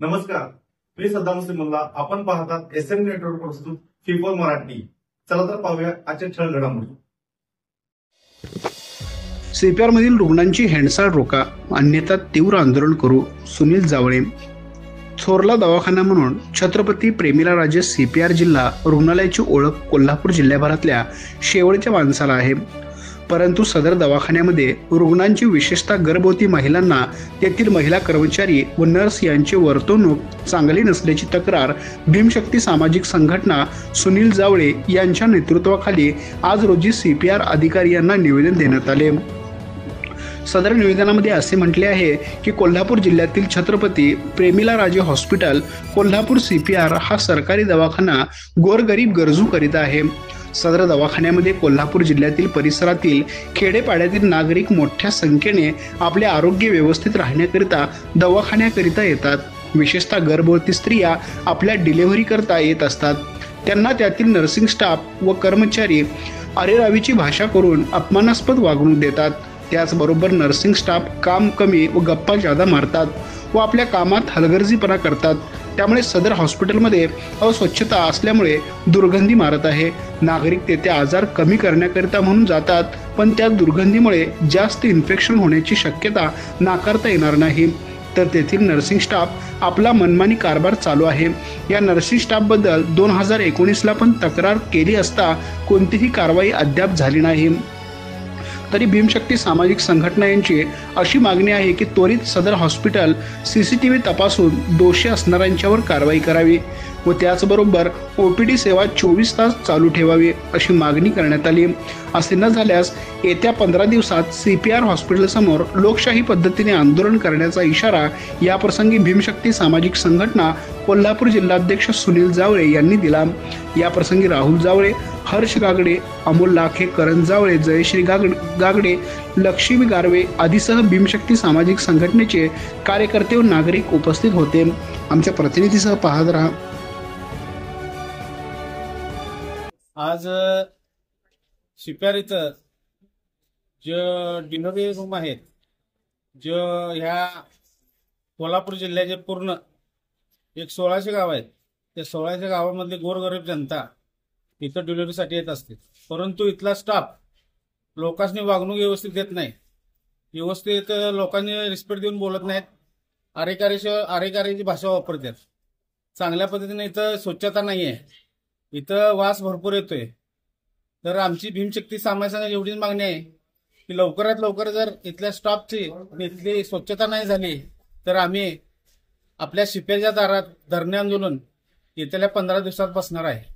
नमस्कार, मी सद्दाम मुल्ला. आपण पाहतात एसएम नेटवर्क प्रस्तुत FIFO मराठी. चला तर पाहूया आजच्या ठळक घडामोडी. सीपीआर मधील रुग्णांची हेंडसाळ रोका, अन्यथा तीव्र आंदोलन करू. सुनील जावळे. थोरला दवाखाना म्हणून छत्रपती प्रेमिलाराजे सीपीआर जिल्हा रुग्णालयाची ओळख कोल्हापूर जिल्ह्याभरातल्या शेवटच्या माणसाला आहे. परंतु सदर दवाखान्यामध्ये रुग्णांची, विशेषतः गर्भवती महिलांना तेथील महिला कर्मचारी व नर्स यांची वर्तणूक चांगली नसल्याची तक्रार भीमशक्ती सामाजिक संघटना सुनील जावळे यांच्या नेतृत्वाखाली आज रोजी सीपीआर अधिकारी यांना निवेदन देण्यात आले. सदर निवेदनामध्ये असे म्हटले आहे की कोल्हापूर जिल्ह्यातील छत्रपती प्रेमिलाराजे हॉस्पिटल कोल्हापूर सीपीआर हा सरकारी दवाखाना गोरगरीब गरजू करीत आहे. सदर दवाखान्यामध्ये कोल्हापूर जिल्ह्यातील परिसरातील खेडेपाड्यातील नागरिक मोठ्या संख्येने आपले आरोग्य व्यवस्थित राहण्याकरिता दवाखान्याकरिता येतात. विशेषतः गर्भवती स्त्रिया आपल्या डिलिव्हरी करता येत असतात. त्यांना त्यातील नर्सिंग स्टाफ व कर्मचारी अरेरावीची भाषा करून अपमानास्पद वागणूक देतात. त्याचबरोबर नर्सिंग स्टाफ काम कमी व गप्पा जादा मारतात व आपल्या कामात हलगर्जीपणा करतात. त्यामुळे सदर हॉस्पिटलमध्ये अस्वच्छता असल्यामुळे दुर्गंधी मारत आहे. नागरिक तेथे आजार कमी करण्याकरिता म्हणून जातात, पण त्या दुर्गंधीमुळे जास्त इन्फेक्शन होण्याची शक्यता नाकारता येणार नाही. तर तेथील नर्सिंग स्टाफ आपला मनमानी कारभार चालू आहे. या नर्सिंग स्टाफबद्दल 2019ला पण तक्रार केली असता कोणतीही कारवाई अद्याप झाली नाही. तरी भीमशक्ती सामाजिक संघटना यांची अशी मागणी आहे की त्वरित सदर हॉस्पिटल CCTV तपासून दोषी असणाऱ्यांच्यावर कारवाई करावी व त्याचबरोबर OPD सेवा 24 तास चालू ठेवावी अशी मागणी करण्यात आली. असे न झाल्यास येत्या 15 दिवसात CPR हॉस्पिटलसमोर लोकशाही पद्धतीने आंदोलन करण्याचा इशारा याप्रसंगी भीमशक्ती सामाजिक संघटना कोल्हापूर जिल्हाध्यक्ष सुनील जावळे यांनी दिला. याप्रसंगी राहुल जावळे, हर्ष गागडे, अमोल लाखे, करण जावळे, जयश्री गागडे, लक्ष्मी गारवे आदीसह भीमशक्ती सामाजिक संघटनेचे कार्यकर्ते व नागरिक उपस्थित होते. आमच्या प्रतिनिधीसह पाहत रहा. आज सीपीआर इथं जे डिलिव्हरी रूम आहेत, जो ह्या कोल्हापूर जिल्ह्याचे पूर्ण 1600 गाव आहेत, त्या 1600 गावामधली गोरगरीब जनता इथं डिलिव्हरीसाठी येत असते. परंतु इथला स्टाफ लोकांनी वागणूक व्यवस्थित देत नाही. व्यवस्थित लोकांनी रिस्पेक्ट देऊन बोलत नाहीत. आरेकारीची भाषा वापरतात. चांगल्या पद्धतीने इथं स्वच्छता नाही आहे. इथं वास भरपूर येतोय. तर आमची भीमशक्ती सामाजिक एवढीच मागणी आहे की लवकरात लवकर जर इथल्या स्टाफची इथली स्वच्छता नाही झाली तर आम्ही आपल्या सीपीआरच्या दारात धरणे आंदोलन येत्या 15 दिवसात बसणार आहे.